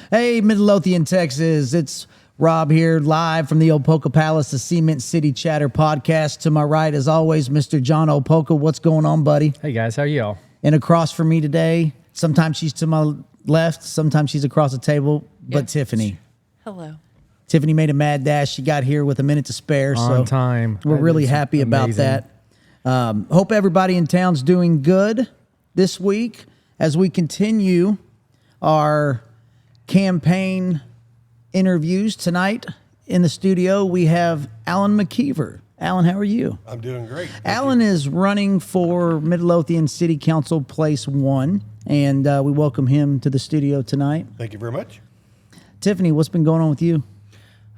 Hey, Midlothian, Texas. It's Rob here, live from the Opoka Palace, the Cement City Chatter podcast. To my right, as always, Mr. John Opoka. What's going on, buddy? Hey, guys. How are y'all? And across from me today, sometimes she's to my left, sometimes she's across the table, but Tiffany. Hello. Tiffany made a mad dash. She got here with a minute to spare. On time. We're really happy about that. Hope everybody in town's doing good this week as we continue our campaign interviews. Tonight in the studio, we have Allan McKeever. Allan, how are you? I'm doing great. Allan is running for Midlothian City Council Place 1, and we welcome him to the studio tonight. Thank you very much. Tiffany, what's been going on with you?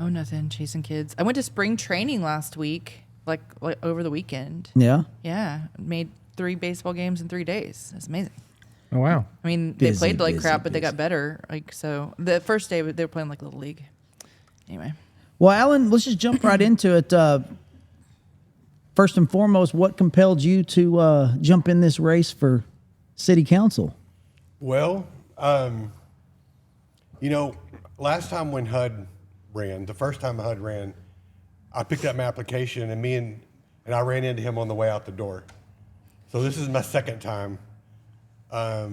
Oh, nothing. Chasing kids. I went to spring training last week, like over the weekend. Yeah? Yeah. Made 3 baseball games in 3 days. That's amazing. Oh, wow. I mean, they played like crap, but they got better. Like, so the first day they were playing like Little League. Anyway. Well, Allan, let's just jump right into it. First and foremost, what compelled you to jump in this race for city council? Well, last time when HUD ran, the first time HUD ran, I picked up my application and I ran into him on the way out the door. So this is my second time. I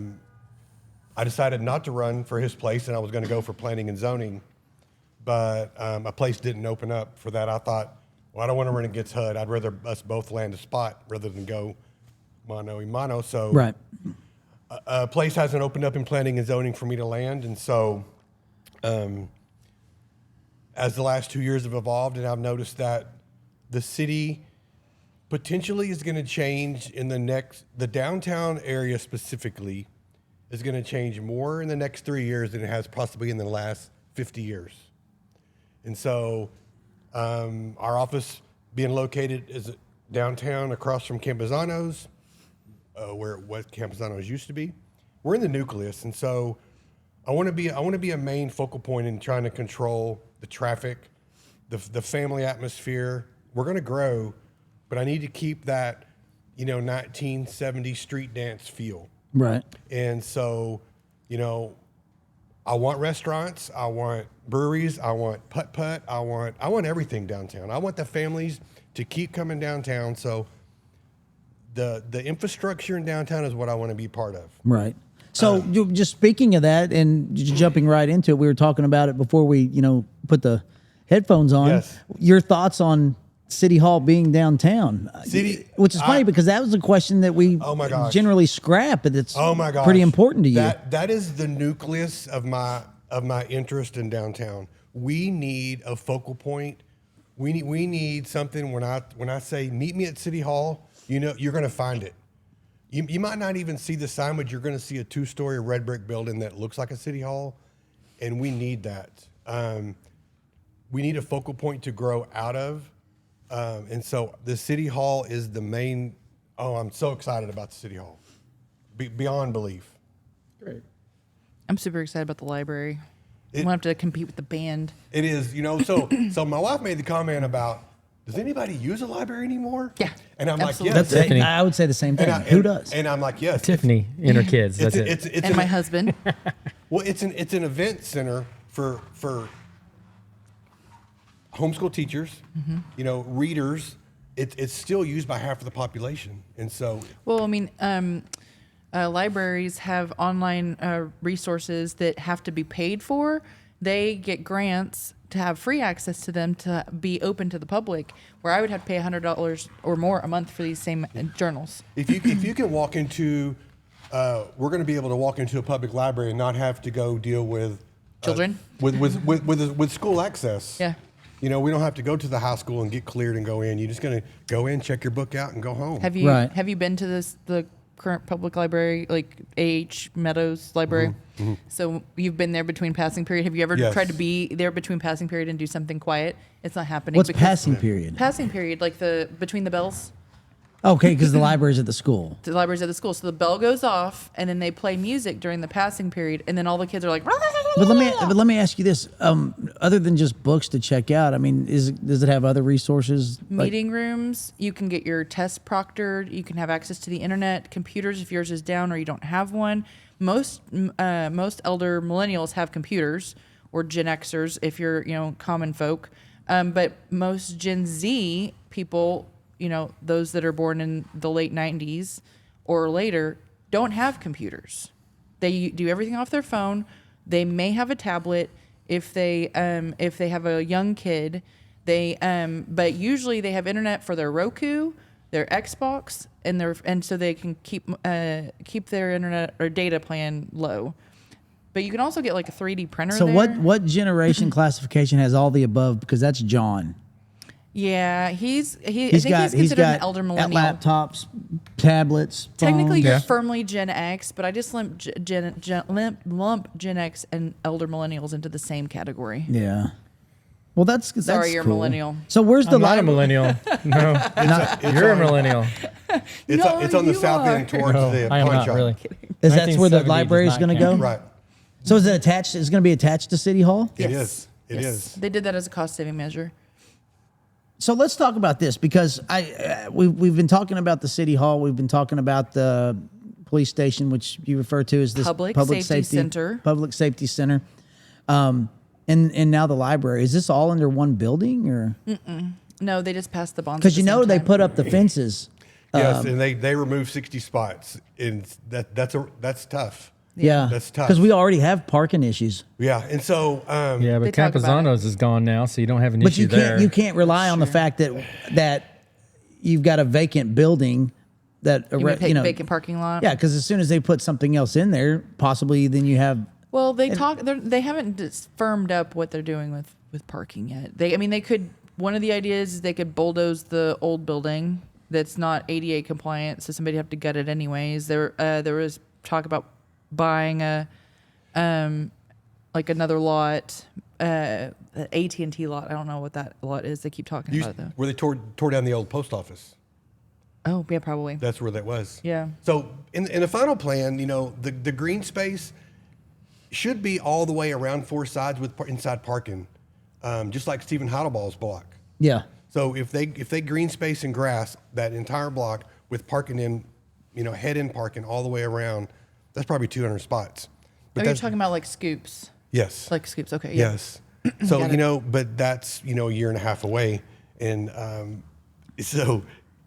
decided not to run for his place, and I was going to go for planning and zoning, but a place didn't open up for that. I thought, well, I don't want to run against HUD. I'd rather us both land a spot rather than go mano a mano. So Right. A place hasn't opened up in planning and zoning for me to land, and so as the last 2 years have evolved, and I've noticed that the city potentially is going to change in the downtown area specifically is going to change more in the next 3 years than it has possibly in the last 50 years. And so our office being located is downtown across from Campesano's, where what Campesano's used to be. We're in the nucleus, and so I want to be a main focal point in trying to control the traffic, the family atmosphere. We're going to grow, but I need to keep that, 1970s street dance feel. Right. And so, I want restaurants, I want breweries, I want putt-putt, I want everything downtown. I want the families to keep coming downtown. So the infrastructure in downtown is what I want to be part of. Right. So just speaking of that and just jumping right into it, we were talking about it before we, put the headphones on. Yes. Your thoughts on City Hall being downtown? Which is funny because that was a question that we generally scrap, but it's pretty important to you. That is the nucleus of my interest in downtown. We need a focal point. We need something. When I say meet me at City Hall, you're going to find it. You might not even see the sign, but you're going to see a 2-story red brick building that looks like a City Hall, and we need that. We need a focal point to grow out of, and so the City Hall is the main. Oh, I'm so excited about the City Hall, beyond belief. Great. I'm super excited about the library. We'll have to compete with the band. It is, so my wife made the comment about, does anybody use a library anymore? Yeah. And I'm absolutely. like, yes. Tiffany. I would say the same thing. Who does? And I'm like, yes. Tiffany and her kids. That's it. And my husband. Well, it's an event center for homeschool teachers, readers. It's still used by half of the population. And so. Well, I mean, libraries have online resources that have to be paid for. They get grants to have free access to them to be open to the public, where I would have to pay $100 or more a month for these same journals. If you can walk into, we're going to be able to walk into a public library and not have to go deal with Children? With school access. Yeah. We don't have to go to the high school and get cleared and go in. You're just going to go in, check your book out, and go home. Have you been to the current public library, like A.H. Meadows Library? Mm-hmm. So you've been there between passing period. Have you ever tried to be there between passing period and do something quiet? It's not happening. What's passing period? Passing period, like between the bells. Okay, because the library's at the school. The library's at the school. So the bell goes off, and then they play music during the passing period, and then all the kids are like. But let me ask you this: other than just books to check out, I mean, does it have other resources? Meeting rooms. You can get your tests proctored. You can have access to the internet, computers if yours is down or you don't have one. most elder millennials have computers, or Gen Xers if you're common folk, but most Gen Z people, those that are born in the late 90s or later, don't have computers. They do everything off their phone. They may have a tablet if they have a young kid. But usually they have internet for their Roku, their Xbox, and so they can keep their internet or data plan low. But you can also get like a 3D printer. So there. what generation classification has all the above? Because that's John. Yeah, I think He's considered got an elder millennial. laptops, tablets, Technically, phones. you're Yeah. firmly Gen X, but I just lump Gen X and elder millennials into the same category. Yeah. Well, that's Sorry, you're a cool. millennial. So where's the I'm not a library? millennial. No, you're a millennial. It's on the you south are. end towards No, the I am pawn not shop. really. Is that where the 1970 library is does going to not go? count. Right. So is it attached? It's going to be attached to City Hall? It Yes. is. It Yes. is. They did that as a cost-saving measure. So let's talk about this because we've been talking about the City Hall. We've been talking about the police station, which you refer to as this Public Safety Center. Public Safety Center, and now the library. Is this all under one building, or No, they just passed the bonds. because at the same they time. put up the fences? Yes, and they removed 60 spots, and that's tough. Yeah, That's tough. because we already have parking issues. Yeah, and so Yeah, They but talk about Campazano's is gone now, so you don't have an But issue you can't there. you can't rely on the fact that you've got a vacant building that You mean vacant parking lot. Yeah, because as soon as they put something else in there, possibly then you have. Well, they haven't just firmed up what they're doing with parking yet. They could. One of the ideas is they could bulldoze the old building that's not ADA compliant, so somebody'd have to gut it anyways. There was talk about buying another lot, AT&T lot. I don't know what that lot is. They keep talking about it though. where they tore down the old post office. Oh yeah, probably. That's where that was. Yeah. So in the final plan, the green space should be all the way around four sides with inside parking, just like Stephen Heidelball's block. Yeah. So if they green space and grass that entire block with parking in, head in parking all the way around, that's probably 200 spots. But You're that's, talking about like scoops. yes. Like scoops. Okay. Yeah. Yes. So, Got it. but that's, a year and a half away. And so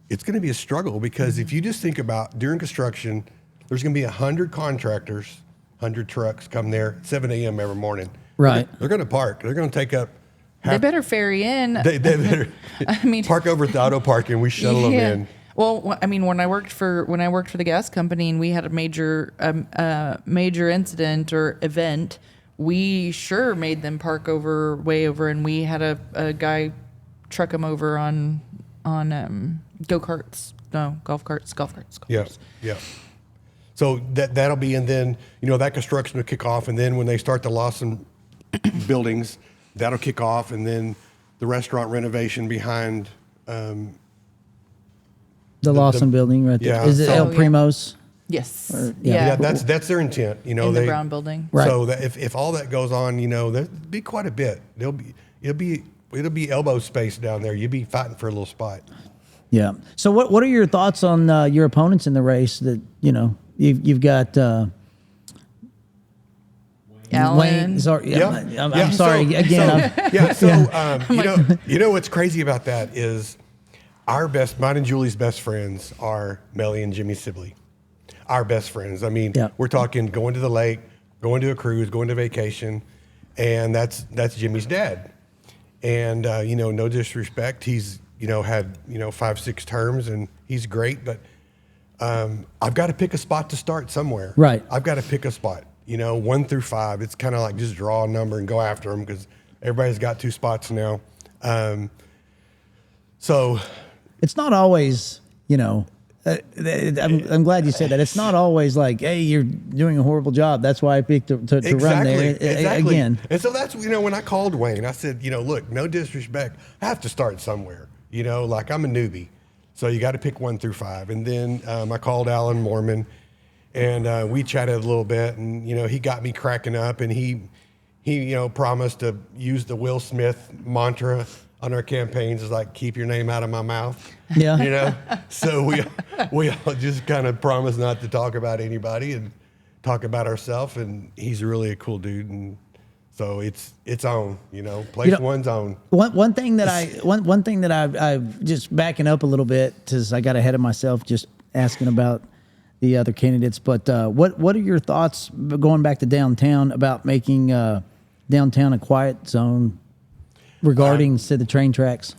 it's going to be a struggle because if you just think about during construction, there's going to be 100 contractors, 100 trucks come there at 7 a.m. every morning. Right. They're going to park. They're going to take up. They better ferry in. They better I mean, park over at the auto park and we shuttle them in. Well, I mean, when I worked for the gas company and we had a major incident or event, we sure made them park way over, and we had a guy truck them over on go-karts. No, golf carts. Yeah, yeah. So that'll be, and then that construction will kick off, and then when they start the Lawson buildings, that'll kick off, and then the restaurant renovation behind. The Lawson building right there. yeah, Is it so- El Oh, yeah. Primo's? Yes. yeah. Yeah, that's their intent. in the Brown building. Right. So that if all that goes on, there'll be quite a bit. It'll be elbow space down there. You'll be fighting for a little spot. Yeah. So what are your thoughts on your opponents in the race? That you've got Alan. Wayne. Sorry, Yeah. I'm sorry again. What's crazy about that is mine and Julie's best friends are Melly and Jimmy Sibley. Our best friends. I mean, Yeah. we're talking going to the lake, going to a cruise, going to vacation, and that's Jimmy's dad. And no disrespect, he's had 5-6 terms, and he's great, but I've got to pick a spot to start somewhere. Right. I've got to pick a spot. 1 through 5. It's kind of like just draw a number and go after them because everybody's got 2 spots now. So It's not always, I'm glad you said that. It's not always like, hey, you're doing a horrible job. That's why I picked to run there. Exactly. Again. And so that's, when I called Wayne, I said, look, no disrespect. I have to start somewhere. Like I'm a newbie. So you got to pick 1 through 5. And then I called Alan Mormon and we chatted a little bit and, he got me cracking up and he promised to use the Will Smith mantra on our campaigns is like, keep your name out of my mouth. Yeah. So we all just kind of promised not to talk about anybody. And talk about ourselves, and he's really a cool dude, and so it's on, place one's on. One thing that I just backing up a little bit because I got ahead of myself just asking about the other candidates. But what are your thoughts going back to downtown about making downtown a quiet zone regarding the train tracks?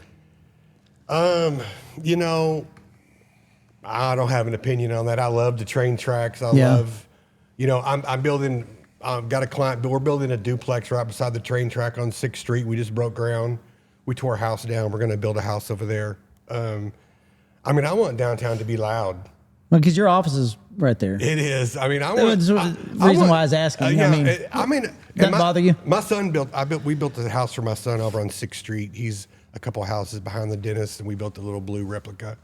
I don't have an opinion on that. I love the train tracks. I Yeah. love, I'm building. Got a client, but we're building a duplex right beside the train track on 6th Street. We just broke ground. We tore a house down. We're going to build a house over there. I want downtown to be loud. Because your office is right there. It is. I want. That's the reason why I was asking. Doesn't bother you? My son we built a house for my son over on 6th Street. He's a couple houses behind the dentist, and we built a little blue replica.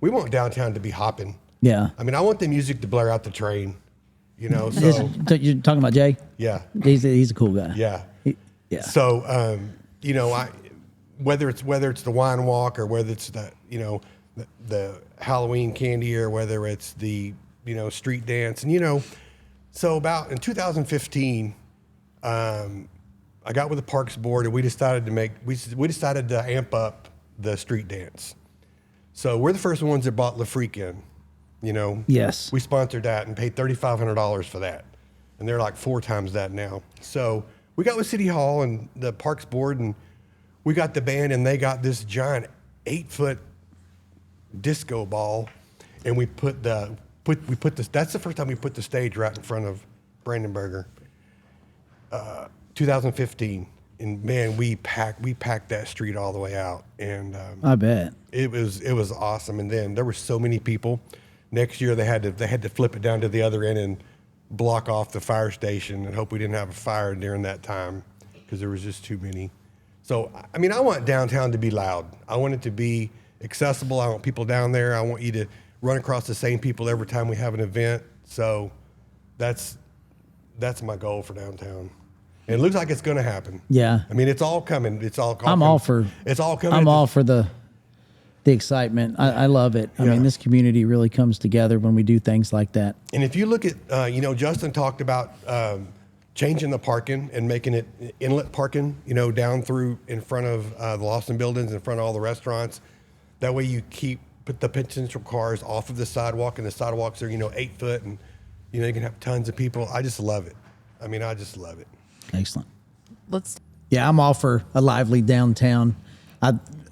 We want downtown to be hopping. Yeah. I want the music to blare out the train. So You're talking about Jay? yeah. He's a cool guy. Yeah. Yeah. So, whether it's the wine walk or whether it's the Halloween candy or whether it's the, street dance and, so about in 2015, I got with the Parks Board and we decided to amp up the street dance. So we're the first ones that bought La Freak in. Yes. We sponsored that and paid $3,500 for that. And they're like 4 times that now. So we got with City Hall and the Parks Board and we got the band and they got this giant 8-foot disco ball. And we that's the first time we put the stage right in front of Brandenburger. 2015. And man, we packed that street all the way out. And I bet. it was awesome. And then there were so many people. Next year they had to flip it down to the other end and block off the fire station and hope we didn't have a fire during that time because there was just too many. So I want downtown to be loud. I want it to be accessible. I want people down there. I want you to run across the same people every time we have an event. So that's my goal for downtown. And it looks like it's going to happen. Yeah. It's all coming. It's all. I'm all for. It's all coming. I'm all for the excitement. I love it. I mean, this community really comes together when we do things like that. And if you look at, Justin talked about changing the parking and making it inlet parking, down through in front of the Lawson buildings, in front of all the restaurants. That way you put the potential cars off of the sidewalk, and the sidewalks are, 8 foot, and, you can have tons of people. I just love it. I just love it. Excellent. Yeah, I'm all for a lively downtown.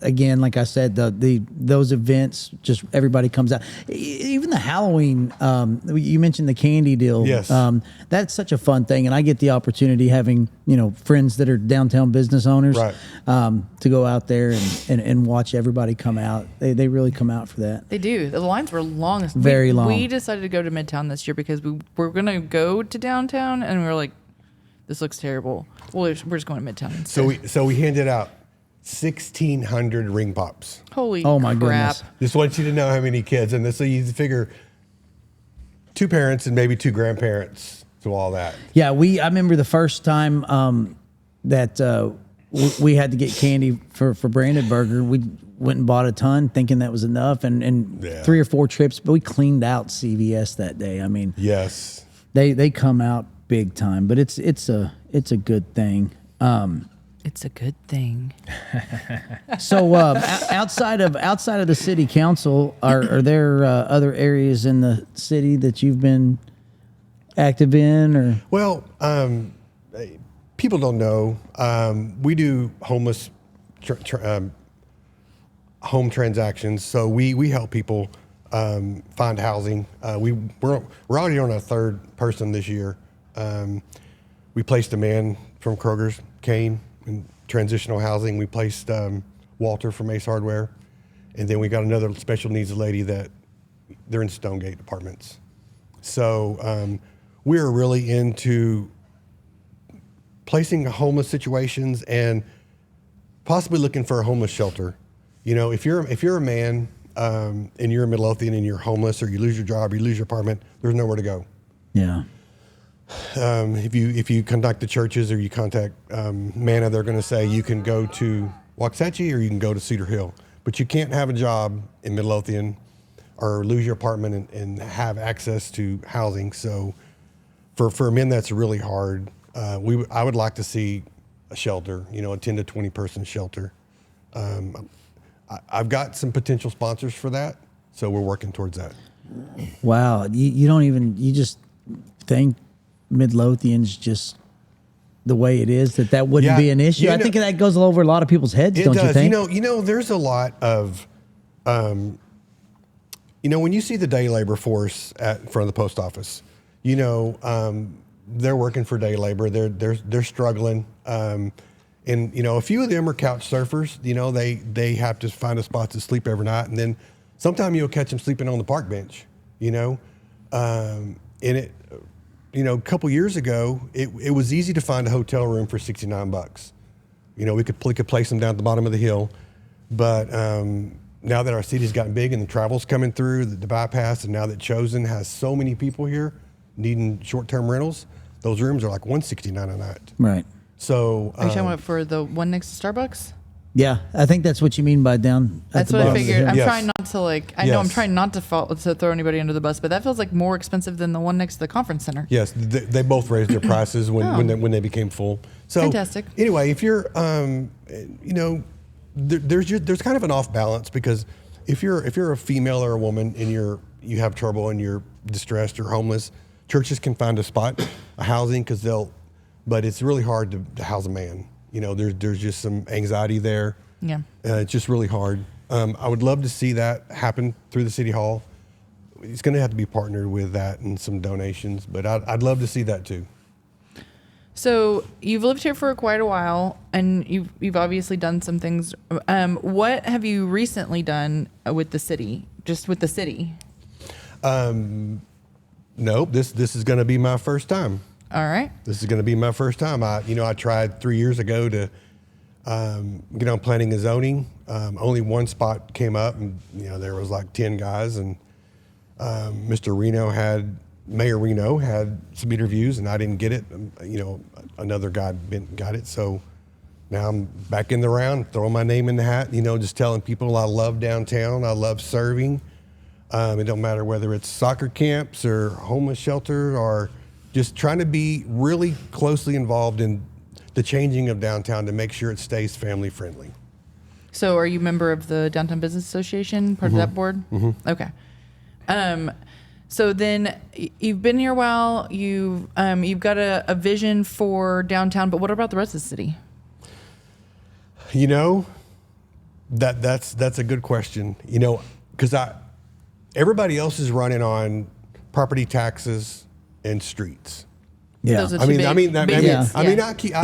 Again, like I said, those events, just everybody comes out. Even the Halloween, you mentioned the candy deal. Yes. That's such a fun thing, and I get the opportunity having friends that are downtown business owners, Right. To go out there and watch everybody come out. They really come out for that. They do. The lines were long. Very long. We decided to go to Midtown this year because we were going to go to downtown, and we were like, this looks terrible. Well, we're just going to Midtown instead. So we handed out 1,600 ring pops. Holy Oh my crap. goodness. Just want you to know how many kids, and so you figure 2 parents and maybe 2 grandparents to all that. Yeah, I remember the first time that we had to get candy for Brandenburger. We went and bought a ton, thinking that was enough, and Yeah. 3 or 4 trips. But we cleaned out CVS that day. I mean, Yes. they come out big time, but it's a good thing. It's a good thing. So outside of the city council, are there other areas in the city that you've been active in, or? Well, people don't know. We do homeless home transactions, so we help people find housing. We're already on our 3rd person this year. We placed a man from Kroger's, Kane, in transitional housing. We placed Walter from Ace Hardware, and then we got another special needs lady that they're in Stonegate Apartments. So we're really into placing homeless situations and possibly looking for a homeless shelter. If you're a man and you're in Midlothian and you're homeless, or you lose your job, or you lose your apartment, there's nowhere to go. Yeah. If you contact the churches or you contact MANA, they're going to say you can go to Waxahachie or you can go to Cedar Hill, but you can't have a job in Midlothian or lose your apartment and have access to housing. So for men, that's really hard. I would like to see a shelter, a 10 to 20 person shelter. I've got some potential sponsors for that, so we're working towards that. Wow. You just think Midlothian's just the way it is, that wouldn't be an issue. I think that goes over a lot of people's heads, don't you think? There's a lot of, when you see the day labor force in front of the post office, they're working for day labor. They're struggling. And a few of them are couch surfers. They have to find a spot to sleep every night, and then sometime you'll catch them sleeping on the park bench. And a couple years ago, it was easy to find a hotel room for $69. We could place them down at the bottom of the hill, but now that our city's gotten big and the travel's coming through the bypass, and now that Chosen has so many people here needing short-term rentals, those rooms are like $169 a night. Right. So are you talking about for the one next to Starbucks? Yeah, I think that's what you mean by down. That's what I figured. I'm Yes. trying not to I know I'm trying not to throw anybody under the bus, but that feels like more expensive than the one next to the conference center. Yes, they both raised their prices when they became full. So fantastic. Anyway, if you're, there's kind of an off balance, because if you're a female or a woman and you have trouble and you're distressed or homeless, churches can find a spot, a housing, but it's really hard to house a man. There's just some anxiety there. Yeah. It's just really hard. I would love to see that happen through the city hall. It's going to have to be partnered with that and some donations, but I'd love to see that too. So you've lived here for quite a while, and you've obviously done some things. What have you recently done with the city? Just with the city? Nope. This is going to be my first time. All right. This is going to be my first time. I tried 3 years ago to get on planning and zoning. Only one spot came up, and there was like 10 guys, and Mayor Reno had some interviews, and I didn't get it. Another guy got it. So now I'm back in the round, throwing my name in the hat. Just telling people I love downtown. I love serving. It don't matter whether it's soccer camps or homeless shelter, or just trying to be really closely involved in the changing of downtown to make sure it stays family friendly. So are you a member of the Downtown Business Association, part of that board? Mm-hmm. Okay. So then you've been here a while, you've got a vision for downtown, but what about the rest of the city? That's a good question, because everybody else is running on property taxes and streets. Yeah. Those are I two mean, big hits. I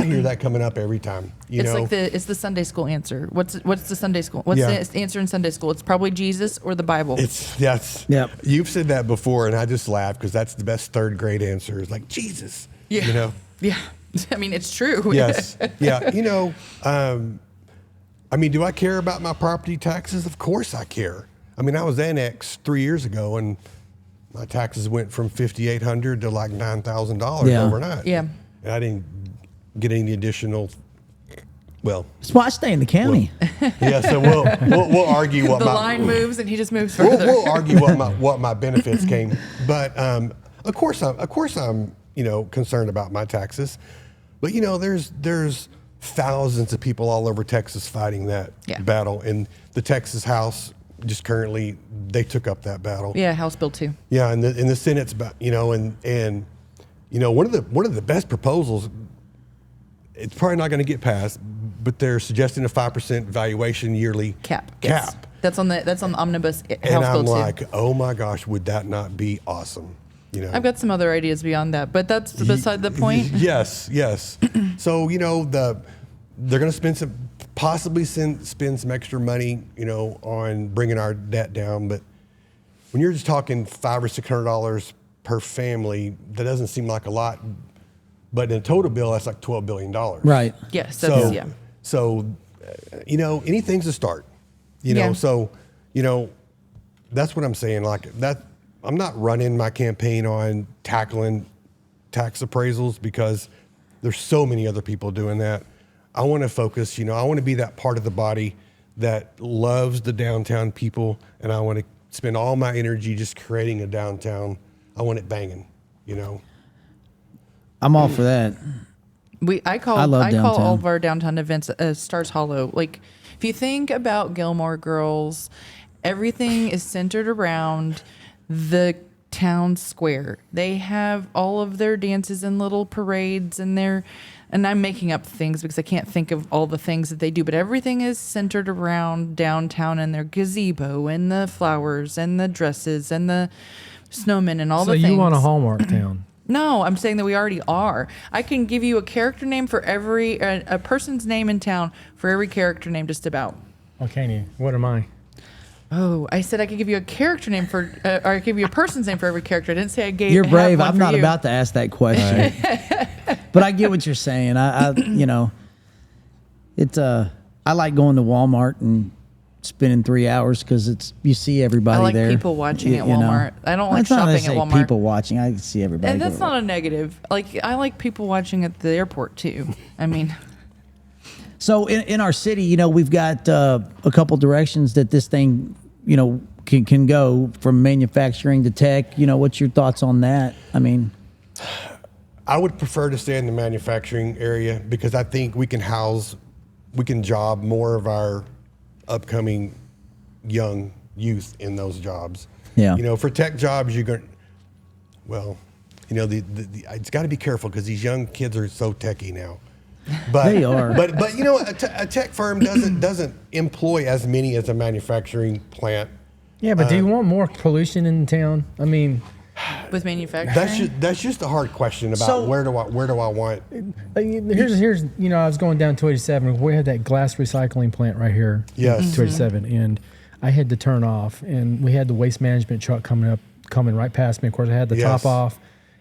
hear that coming up every time. It's the Sunday school answer. What's the Sunday school? What's the answer in Sunday school? It's probably Jesus or the Bible. Yep. You've said that before, and I just laugh because that's the best third grade answer. It's like Jesus. Yeah. Yeah. I mean, it's true. Yes. Yeah. Do I care about my property taxes? Of course I care. I was annexed 3 years ago, and my taxes went from $5,800 to like $9,000 overnight. Yeah. And I didn't get any additional. Well, that's why I stay in the county. So we'll argue what the line moves and he just moves further. We'll argue what my benefits came, but of course I'm concerned about my taxes, but there's thousands of people all over Texas fighting that battle, and the Texas House just currently they took up that battle. Yeah, House Bill 2. Yeah, and the Senate's about one of the best proposals. It's probably not going to get passed, but they're suggesting a 5% valuation yearly cap. Yes. That's on the omnibus House and Bill 2. I'm like, oh my gosh, would that not be awesome? I've got some other ideas beyond that, but that's beside the point. Yes. So they're going to possibly spend some extra money, on bringing our debt down. But when you're just talking $500 or $600 per family, that doesn't seem like a lot. But in a total bill, that's like $12 billion. Right. Yes. So, anything's a start. So, that's what I'm saying. Like that, I'm not running my campaign on tackling tax appraisals because there's so many other people doing that. I want to focus, I want to be that part of the body that loves the downtown people, and I want to spend all my energy just creating a downtown. I want it banging, I'm all for that. I call love all downtown. of our downtown events Stars Hollow. Like, if you think about Gilmore Girls, everything is centered around the town square. They have all of their dances and little parades and I'm making up things because I can't think of all the things that they do, but everything is centered around downtown and their gazebo and the flowers and the dresses and the snowmen and all the things. So you want a Hallmark town? No, I'm saying that we already are. I can give you a character name for every a person's name in town for every character name, just about. Oh, can you? What am I? Oh, I said I could give you a character name for, or I could give you a person's name for every character. I didn't say I gave. You're have brave. one I'm for not you. about to ask that question, but I get what you're saying. I I like going to Walmart and spending 3 hours because you see everybody I like there. people watching at you know. Walmart. I don't like It's not shopping at necessarily Walmart. people watching. I see everybody. And that's go to not a negative. Like, I like people watching at the airport too. I mean, So in our city, we've got a couple directions that this thing, can go from manufacturing to tech. What's your thoughts on that? I mean, I would prefer to stay in the manufacturing area because I think we can job more of our upcoming young youth in those jobs. Yeah. For tech jobs, you're going, it's got to be careful because these young kids are so techie now. But They are. But a tech firm doesn't employ as many as a manufacturing plant. Yeah, but do you want more pollution in town? I mean, with manufacturing. That's just a hard question about So- where do I want. here's I was going down 287. We had that glass recycling plant right here. Yes. 287, and I had to turn off, and we had the waste management truck coming right past me. Of course, I had the Yes. top off,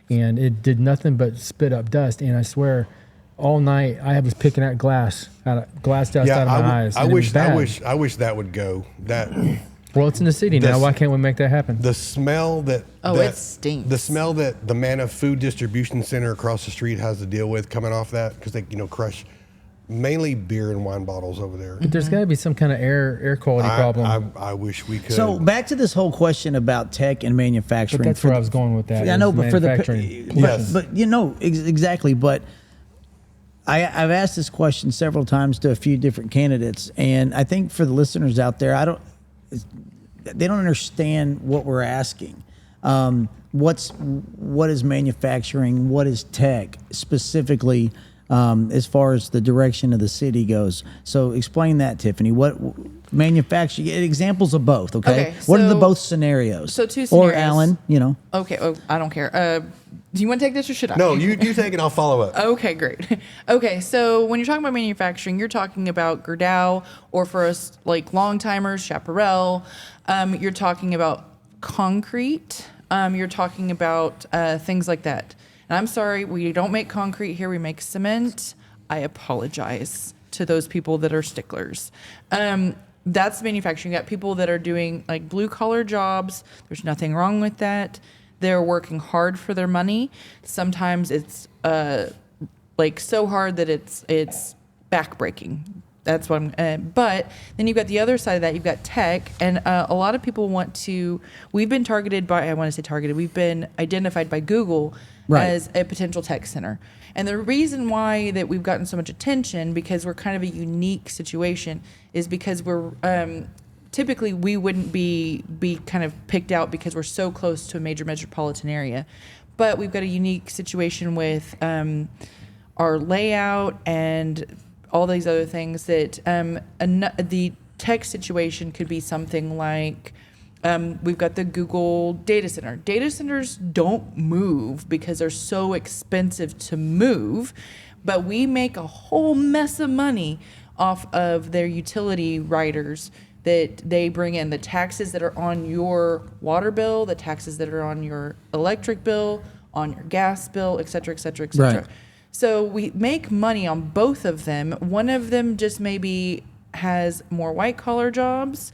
and it did nothing but spit up dust. And I swear, all night I was picking out glass dust out of my eyes. I and it was wish bad. I wish that would go. That Well, it's in the city now. Why can't we make that happen? the smell that It stinks. The smell that the Manna Food Distribution Center across the street has to deal with coming off that because they crush mainly beer and wine bottles over there. But there's got to be some kind of air quality problem. I wish we could. so back to this whole question about tech and manufacturing. But that's where I was going with that. I is know, but for the manufacturing. Yes. but exactly. But I've asked this question several times to a few different candidates, and I think for the listeners out there, they don't understand what we're asking. What is manufacturing? What is tech specifically, as far as the direction of the city goes? So explain that, Tiffany. What manufacturing? Examples of both. Okay. What are the so- both scenarios? so two Or scenarios. Alan, Okay. Oh, I don't care. Do you want to take this or should I? no, you take it. I'll follow up. Okay, great. Okay, so when you're talking about manufacturing, you're talking about Gerdau, or for us like long timers, Chaparral. You're talking about concrete. You're talking about things like that. And I'm sorry, we don't make concrete here. We make cement. I apologize to those people that are sticklers. That's manufacturing. You got people that are doing like blue collar jobs. There's nothing wrong with that. They're working hard for their money. Sometimes it's like so hard that it's backbreaking. That's what I'm. But then you've got the other side of that. You've got tech, and a lot of people want to. We've been targeted by. I want to say targeted. We've been identified by Google as a potential tech center. And the reason why that we've gotten so much attention, because we're kind of a unique situation, is because we're typically we wouldn't be kind of picked out because we're so close to a major metropolitan area. But we've got a unique situation with our layout and all these other things that the tech situation could be something like we've got the Google data center. Data centers don't move because they're so expensive to move, but we make a whole mess of money off of their utility riders that they bring in, the taxes that are on your water bill, the taxes that are on your electric bill, on your gas bill, et cetera, et cetera, et cetera. Right. So we make money on both of them. One of them just maybe has more white collar jobs,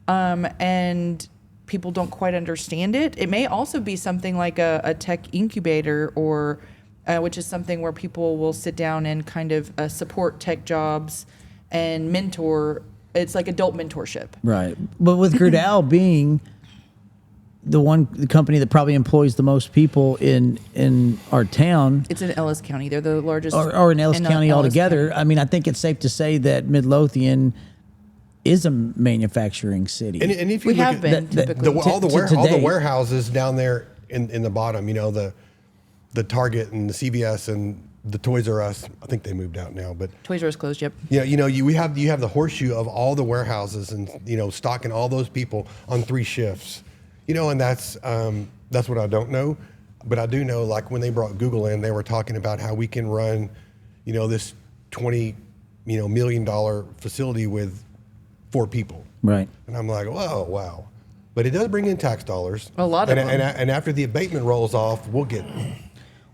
and people don't quite understand it. It may also be something like a tech incubator, or which is something where people will sit down and kind of support tech jobs and mentor. It's like adult mentorship. Right. But with Gerdau being the company that probably employs the most people in our town, It's in Ellis County. They're the largest. or in Ellis County Ellis altogether. County. I mean, I think it's safe to say that Midlothian is a manufacturing city. And if you We look have at been typically. all the today. warehouses down there in the bottom, the Target and the CVS and the Toys R Us, I think they moved out now, but Toys R Us closed. Yep. you have the horseshoe of all the warehouses and stocking all those people on 3 shifts, and that's what I don't know, but I do know, like when they brought Google in, they were talking about how we can run, this $20 million facility with 4 people. Right. And I'm like, whoa, wow. But it does bring in tax dollars. A lot of them. And after the abatement rolls off, we'll get.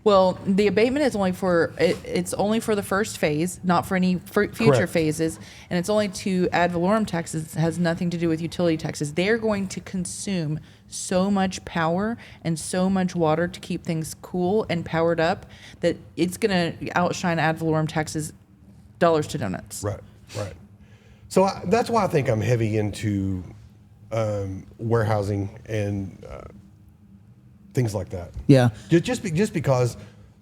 Well, the abatement is only for it's only for the first phase, not for any future Correct. phases, and it's only to ad valorem taxes. It has nothing to do with utility taxes. They're going to consume so much power and so much water to keep things cool and powered up that it's going to outshine ad valorem taxes dollars to donuts. Right. So that's why I think I'm heavy into warehousing and things like that. Yeah. Just because,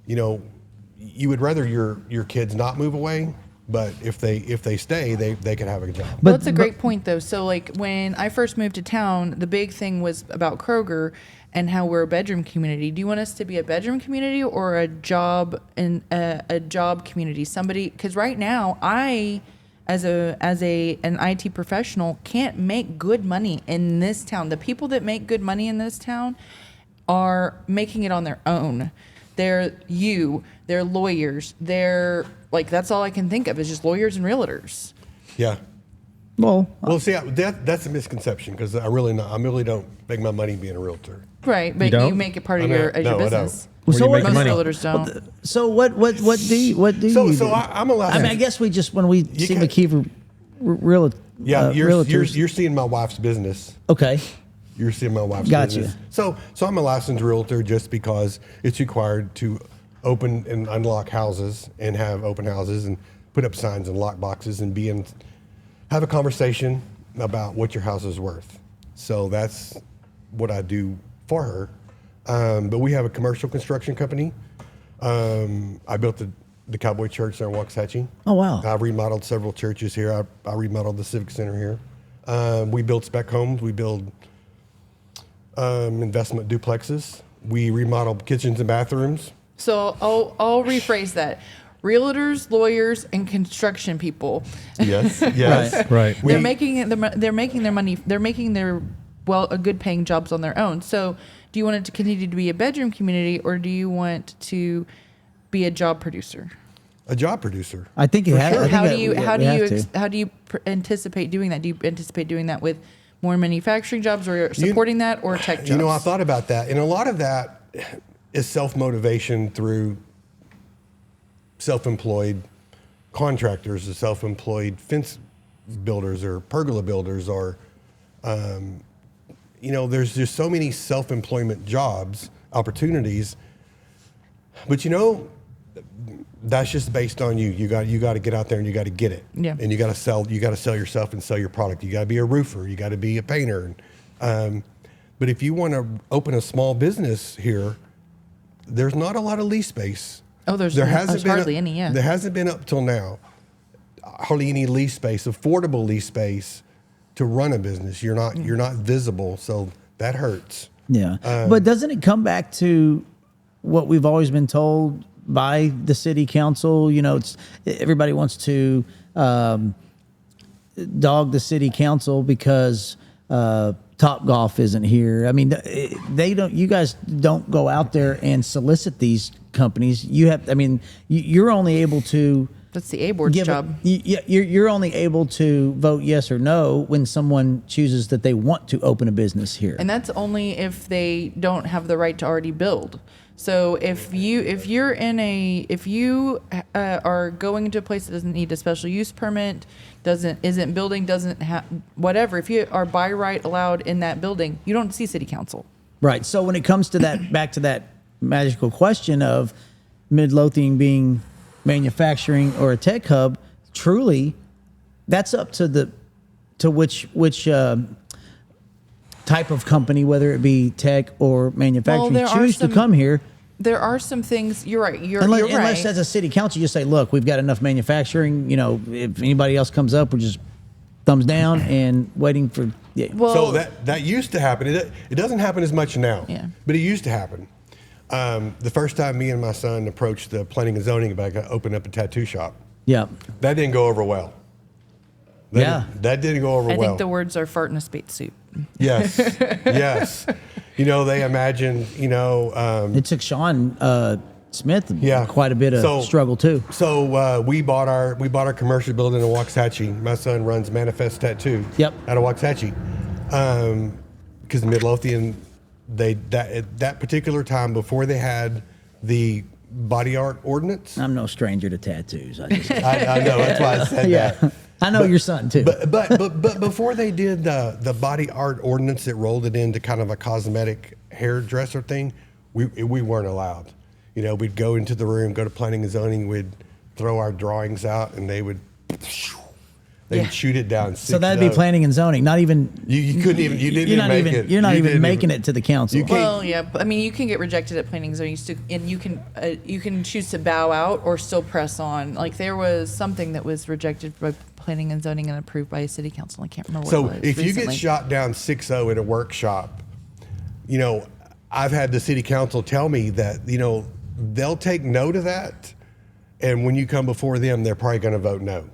you would rather your kids not move away, but if they stay, they can have a job. Well, that's a great point, though. So, like, when I first moved to town, the big thing was about Kroger and how we're a bedroom community. Do you want us to be a bedroom community or a job and a job community? Somebody, because right now I, as an IT professional, can't make good money in this town. The people that make good money in this town are making it on their own. They're lawyers. They're like, that's all I can think of is just lawyers and realtors. Yeah. Well, See, that's a misconception because I really don't make my money being a realtor. Right, but You don't? you make it part of I your don't. No, I business. Where So you what- making Most money? realtors don't. so what do you So do? I'm allowed. I mean, I guess we just when we see can- McKeever real realtors. You're seeing my wife's business. Okay. You're seeing my wife's Gotcha. business. So I'm a licensed realtor just because it's required to open and unlock houses and have open houses and put up signs and lock boxes and have a conversation about what your house is worth. So that's what I do for her. But we have a commercial construction company. I built the Cowboy Church there in Waxahachie. Oh, wow. I've remodeled several churches here. I remodeled the Civic Center here. We build spec homes. We build investment duplexes. We remodel kitchens and bathrooms. So I'll rephrase that. Realtors, lawyers, and construction people. Yes, yes. Right. They're making their money. They're making their a good paying jobs on their own. So do you want it to continue to be a bedroom community, or do you want to be a job producer? A job producer. I think it has. sure. I think How that do you we have to. how do you anticipate doing that? Do you anticipate doing that with more manufacturing jobs, or supporting that, or tech jobs? I thought about that, and a lot of that is self-motivation through self-employed contractors, or self-employed fence builders, or pergola builders, or there's just so many self-employment jobs opportunities, but that's just based on you. You got to get out there and you got to get it. Yeah. And you got to sell yourself and sell your product. You got to be a roofer. You got to be a painter. But if you want to open a small business here, there's not a lot of lease space. Oh, there's hardly any. Yeah. There hasn't been up till now hardly any lease space, affordable lease space to run a business. You're not visible, so that hurts. Yeah. But doesn't it come back to what we've always been told by the city council? Everybody wants to dog the city council because Top Golf isn't here. I mean, they don't. You guys don't go out there and solicit these companies. You're only able to. That's the A board's job. You're only able to vote yes or no when someone chooses that they want to open a business here. And that's only if they don't have the right to already build. So if you are going into a place that doesn't need a special use permit, isn't building, doesn't have whatever, if you are by right allowed in that building, you don't see city council. Right. So when it comes to that, back to that magical question of Midlothian being manufacturing or a tech hub, truly, that's up to which type of company, whether it be tech or manufacturing, there are choose to some- come here. There are some things. You're right. You're Unless right. as a city council, you say, look, we've got enough manufacturing. If anybody else comes up, we're just thumbs down and waiting for. Yeah. Well, So that used to happen. It doesn't happen as much now. Yeah. But it used to happen. The first time me and my son approached the planning and zoning about opening up a tattoo shop, Yeah. that didn't go over well. That didn't go over I well. think the words are fart in a space suit. Yes. Yes. They imagine, It took Sean Smith Yeah. quite a bit of struggle too. So we bought our commercial building in Waxahachie. My son runs Manifest Tattoo. Yep. Out of Waxahachie, because Midlothian, that particular time before they had the body art ordinance. I'm no stranger to tattoos. I I know that's why I said that. I know your son too. But before they did the body art ordinance that rolled it into kind of a cosmetic hairdresser thing, we weren't allowed. We'd go into the room, go to planning and zoning, we'd throw our drawings out, and they'd shoot it down. So that'd be planning and zoning. Not even You couldn't even. You didn't even make it. You're not You even didn't making it to the council. You can't- Well, yeah. But, I mean, you can get rejected at planning zoning, and you can choose to bow out or still press on. Like there was something that was rejected by planning and zoning and approved by a city council. I can't remember what So it was if you recently. get shot down 6-0 at a workshop, I've had the city council tell me that they'll take note of that, and when you come before them, they're probably going to vote no.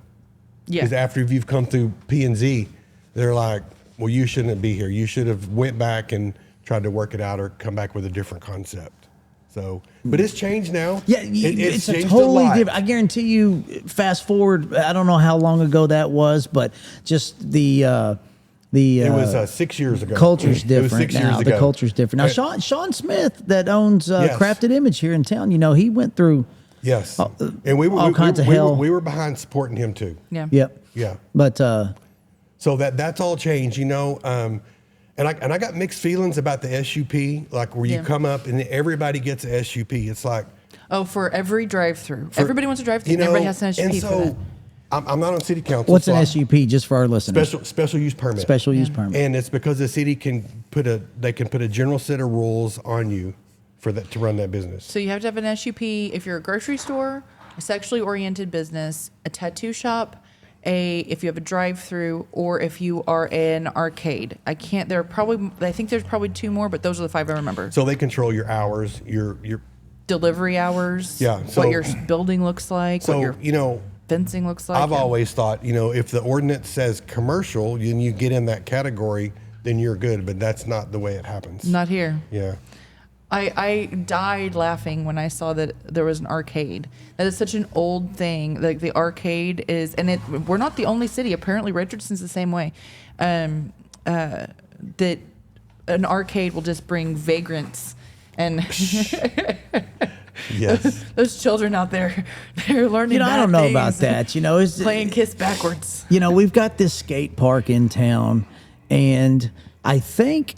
yeah. Because after you've come through P&Z, they're like, well, you shouldn't be here. You should have went back and tried to work it out or come back with a different concept. So, but it's changed now. Yeah, It's it's a changed totally lot. different. I guarantee you. Fast forward, I don't know how long ago that was, but just the It was 6 years ago. culture's It was different 6 years now. The ago. culture's different now. Uh, Sean Smith, that owns Yes. Crafted Image here in town, he went through. Yes, all- and we were all kinds of hell. We were behind supporting him too. yeah. Yep. Yeah. But So that's all changed, and I got mixed feelings about the SUP, like where you Yeah. come up and everybody gets a SUP. It's like Oh, for every drive-through, everybody wants a drive-through. Everybody has an SUP and for so that. I'm not on city council. what's so an I- SUP? Just for our listeners. Special use permit. Special use permit. And it's because the city can put a general set of rules on you for that to run that business. So you have to have an SUP if you're a grocery store, a sexually oriented business, a tattoo shop, if you have a drive-through, or if you are an arcade. I think there's probably two more, but those are the 5 I remember. So they control your hours, your Delivery hours, Yeah, so- what your building looks like, what so your fencing looks like. I've yeah. always thought, if the ordinance says commercial and you get in that category, then you're good. But that's not the way it happens. Not here. Yeah. I died laughing when I saw that there was an arcade. That is such an old thing. Like the arcade is, and we're not the only city. Apparently, Richardson's the same way. That an arcade will just bring vagrants and Yes. those children out there, they're learning. I bad don't know things about that. It's Playing Kiss backwards. We've got this skate park in town, and I think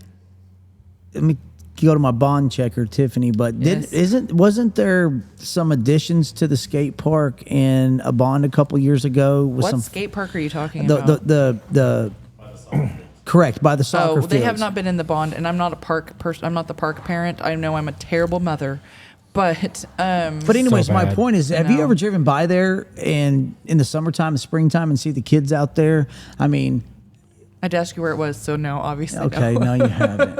let me go to my bond checker, Tiffany. But Yes. wasn't there some additions to the skate park in a bond a couple years ago? With What some skate park are you talking the about? the correct by the soccer They have fields. not been in the bond, and I'm not a park person. I'm not the park parent. I know I'm a terrible mother, but But anyways, my bad. point is, have you know. ever driven by there and in the summertime and springtime and see the kids out there? I mean, I'd ask you where it was, so no, obviously okay, no. no, you haven't.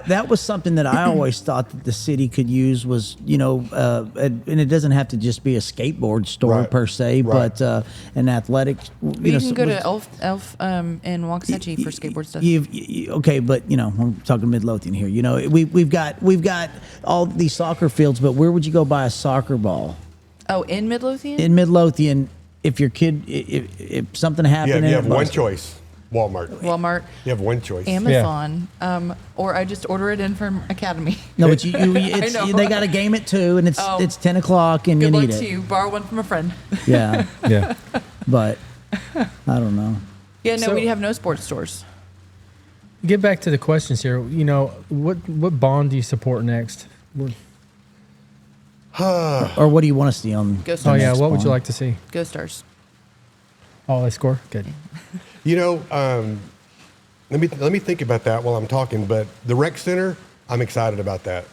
That was something that I always thought that the city could use was, and it doesn't have to just be a skateboard store Right. per se, Right. but an athletic. You can go to Elf in Waxahachie for skateboard stuff. Okay, but I'm talking Midlothian here. We've got all these soccer fields, but where would you go buy a soccer ball Oh, in Midlothian? in Midlothian? If your kid, if something happened, Yeah, and you it have one busted? choice. Walmart. Walmart, You have one choice. Amazon, or I just order it in from Academy. No, but it's, know. they got a game at 2, and it's Oh. it's 10 o'clock, and Good you luck need to it. you. Borrow one from a friend. Yeah, Yeah. but I don't know. Yeah, no, So- we have no sports stores. Get back to the questions here. What bond do you support next? Or what do you want to see on? Go Oh Stars. yeah, next what would you bond? like to see? Go Stars. Oh, they score. Good. let me think about that while I'm talking. But the rec center, I'm excited about that.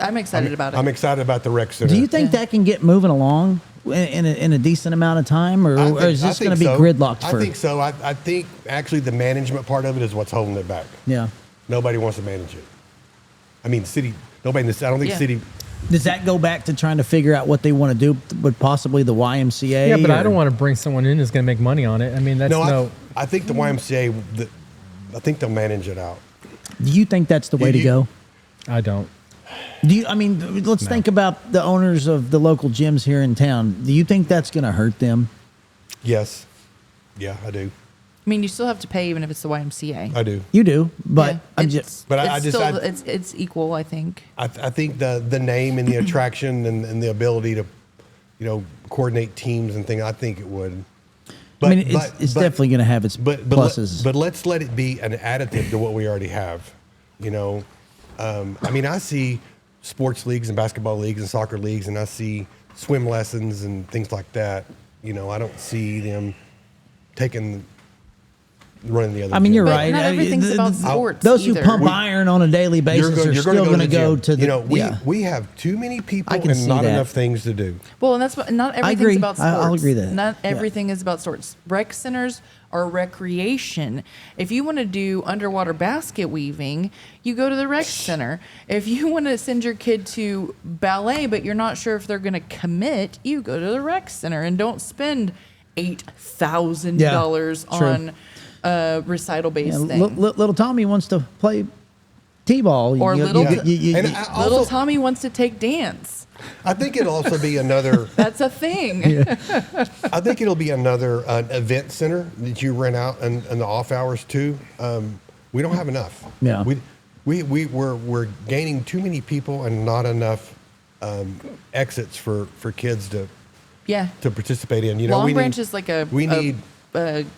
I'm excited about it. I'm excited about the rec center. Do you think that can get moving along in a decent amount of time, or is this going to be gridlocked for? I think so. I think actually the management part of it is what's holding it back. Yeah. Nobody wants to manage it. I mean, city. Nobody in this. I don't think city. Does that go back to trying to figure out what they want to do with possibly the YMCA? Yeah, but I don't want to bring someone in who's going to make money on it. I mean, that's I think the YMCA. I think they'll manage it out. Do you think that's the way to go? I don't. Do you? I mean, let's think about the owners of the local gyms here in town. Do you think that's going to hurt them? Yes. Yeah, I do. I mean, you still have to pay even if it's the YMCA. I do. You do, but Yeah, I'm it's- just. But it's equal, I think. I think the name and the attraction and the ability to, coordinate teams and things. I think it would. I mean, it's definitely going to have its pluses. But let's let it be an additive to what we already have. I mean, I see sports leagues and basketball leagues and soccer leagues, and I see swim lessons and things like that. I don't see them running the other. I mean, you're But right. not everything's about sports. Those who either. pump iron on a daily basis are still going to go to the. We have too many people I can and see not that. enough things to do. Well, and that's what, not agree. everything's about sports. I'll agree that. Not Yeah. everything is about sports. Rec centers are recreation. If you want to do underwater basket weaving, you go to the rec center. If you want to send your kid to ballet, but you're not sure if they're going to commit, you go to the rec center and don't spend $8,000 true. on a recital-based thing. Little Tommy wants to play t-ball, Or little Also, Tommy wants to take dance. I think it'll also be another. That's a thing. I think it'll be another event center that you rent out in the off hours too. We don't have enough. Yeah. We're gaining too many people and not enough exits for kids to participate in. Long Branch is like we need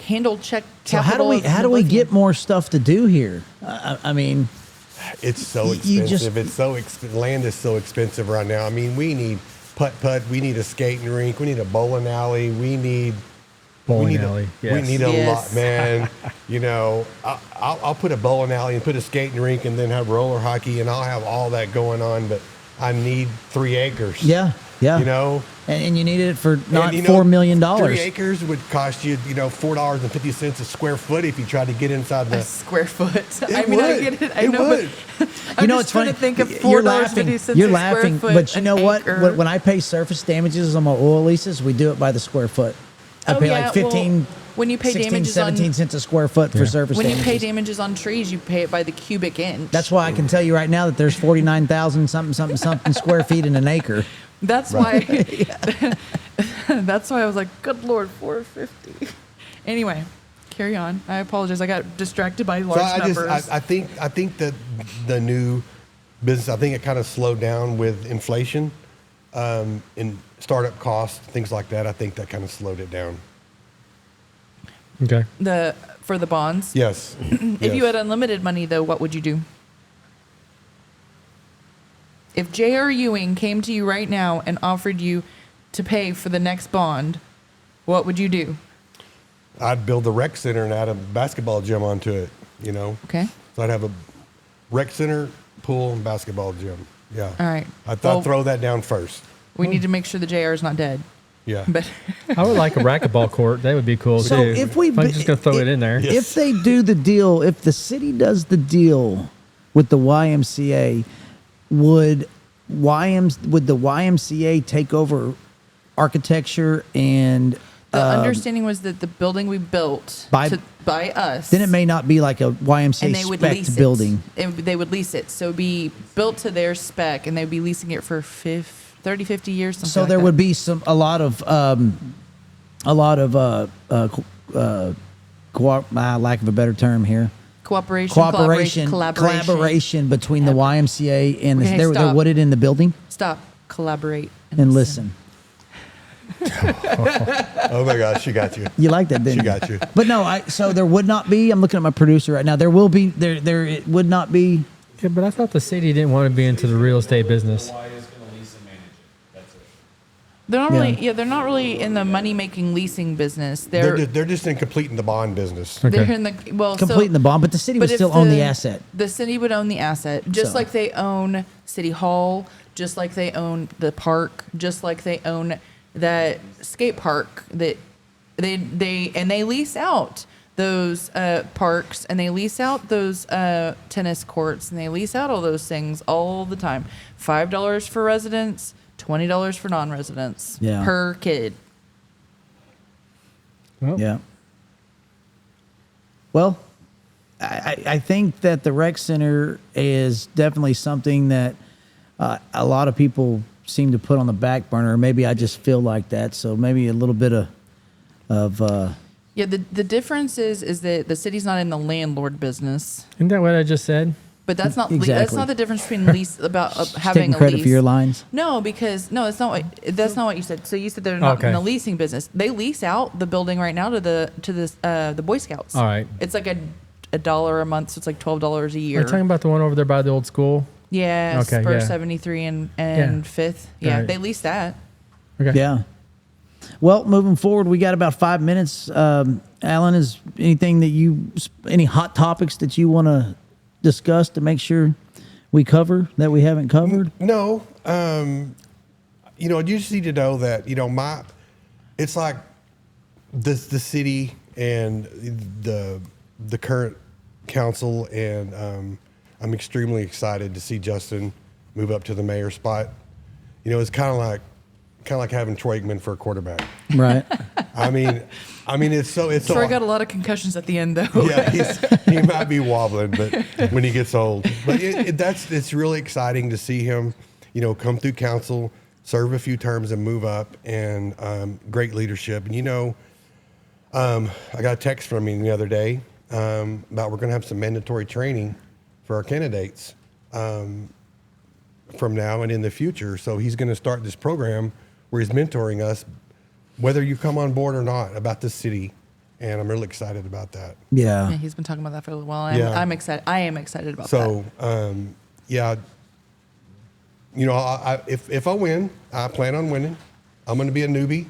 handle check. So how do we get more stuff to do here? I mean, it's so you expensive. just- Land is so expensive right now. I mean, we need putt. We need a skating rink. We need a bowling alley. We need Bowling alley. We Yes. need a Yes. lot, man. I'll put a bowling alley and put a skating rink and then have roller hockey and I'll have all that going on. But I need 3 acres. yeah. And you needed it for not $4 million. 3 acres would cost you, $4.50 a square foot if you tried to get inside the a square foot. It I would. get it. I It know, would. but I'm just it's trying funny. to think of You're $4.50 You're a laughing, square foot. but you know an what? acre. When I pay surface damages on my oil leases, we do it by the square foot. I Oh, pay yeah, like 15, well, when you pay 16, damages 17 on- cents a square foot for surface when you damages. pay damages on trees, you pay it by the cubic inch. That's why I can tell you right now that there's 49,000 something square feet in an acre. That's why. That's why I was like, "Good Lord, $4.50." Anyway, carry on. I apologize. I got distracted by large numbers. I think that the new business, I think it kind of slowed down with inflation, and startup costs, things like that. I think that kind of slowed it down. Okay. For the bonds. Yes. If you had unlimited money, though, what would you do? If J.R. Ewing came to you right now and offered you to pay for the next bond, what would you do? I'd build a rec center and add a basketball gym onto it, Okay. So I'd have a rec center, pool, and basketball gym. Yeah. All right. I'd Well- throw that down first. We need to make sure the J.R. is not dead. Yeah. But I would like a racquetball court. That would be cool So too. if we- I'm just gonna throw it in there. Yeah. If they do the deal, if the city does the deal with the YMCA, would the YMCA take over architecture and the understanding was that the building we built By- by us. then it may not be like a YMCA and they would spec lease building. They would lease it. So it'd be built to their spec, and they'd be leasing it for 30, 50 years. Something So like there that. would be a lot of lack of a better term here. Cooperation, collaboration between the YMCA and Okay, they're stop. wooded in the building Stop, collaborate, and listen. Oh my gosh, she got you. You like that, didn't She you? got you. But no, so there would not be. I'm looking at my producer right now. There will be. It would not be. Yeah, but I thought the city didn't want to be into the real estate business. Y is going to lease and manage it. That's it. They're not Yeah. really, they're not really in the money making leasing business. They're just in completing the bond business. Okay. They're in the completing the bond, but the city would if still own the asset. The city would own the asset, just So- like they own City Hall, just like they own the park, just like they own that skate park that they lease out those parks, and they lease out those tennis courts, and they lease out all those things all the time. $5 for residents, $20 for non-residents Yeah. per kid. Well, Yeah. Well, I think that the rec center is definitely something that a lot of people seem to put on the back burner. Maybe I just feel like that. So maybe a little bit of Yeah, the difference is that the city's not in the landlord business. Isn't that what I just said? But that's not Exactly. that's not the difference between lease about having taking a credit lease. for your lines. No, because that's not what you said. So you said they're not Okay. in the leasing business. They lease out the building right now to the Boy Scouts. All right. It's like a dollar a month, so it's like $12 a Are year. you talking about the one over there by the old school? Yeah, Okay, Spur yeah. 73 and Yeah. 5th. Yeah, Right. they lease that. Okay. Yeah. Well, moving forward, we got about 5 minutes. Alan, is anything that any hot topics that you want to discuss to make sure we cover that we haven't covered? No, you just need to know that it's like the city and the current council, and I'm extremely excited to see Justin move up to the mayor spot. It's kind of like having Troy Aikman for a quarterback. Right. I mean, it's so Troy got a lot of concussions at the end, though. yeah, he might be wobbling, but when he gets old, but it's really exciting to see him, come through council, serve a few terms, and move up, and great leadership. And I got a text from him the other day about we're going to have some mandatory training for our candidates from now and in the future. So he's going to start this program where he's mentoring us, whether you come on board or not, about the city. And I'm really excited about that. Yeah, Yeah. he's been talking about that for a little while. Yeah. I'm excited. I am excited about that. So, yeah, if I win, I plan on winning. I'm going to be a newbie.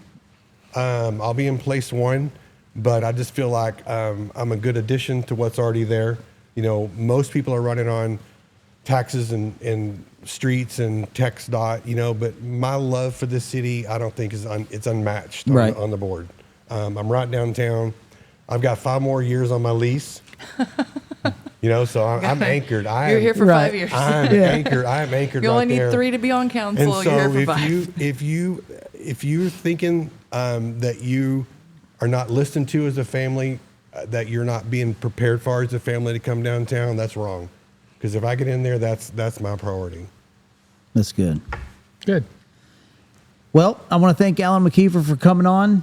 I'll be in place one, but I just feel like I'm a good addition to what's already there. Most people are running on taxes and streets and tech dot, but my love for this city, I don't think it's unmatched Right. on the board. I'm right downtown. I've got 5 more years on my lease. So I'm anchored. You're here for Right. 5 years. I'm anchored. I'm anchored. You only right need there. 3 to be on council. And so You're here for 5. if you're thinking that you are not listened to as a family, that you're not being prepared for as a family to come downtown, that's wrong. Because if I get in there, that's my priority. That's good. Good. Well, I want to thank Allan McKeever for coming on.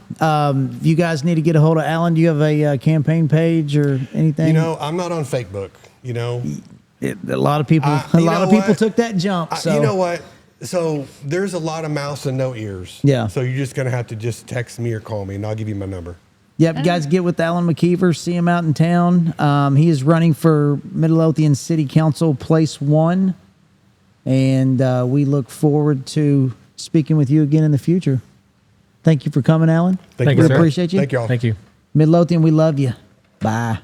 You guys need to get a hold of Allan. Do you have a campaign page or anything? I'm not on Facebook. A lot of people, what? took that jump. So You know what? So there's a lot of mouths and no ears. Yeah. So you're just gonna have to just text me or call me, and I'll give you my number. Yep, you guys get with Allan McKeever, see him out in town. He is running for Midlothian City Council Place 1, and we look forward to speaking with you again in the future. Thank you for coming, Allan. Thank We you, sir. appreciate you. Thank y'all. Thank you. Midlothian, we love you. Bye.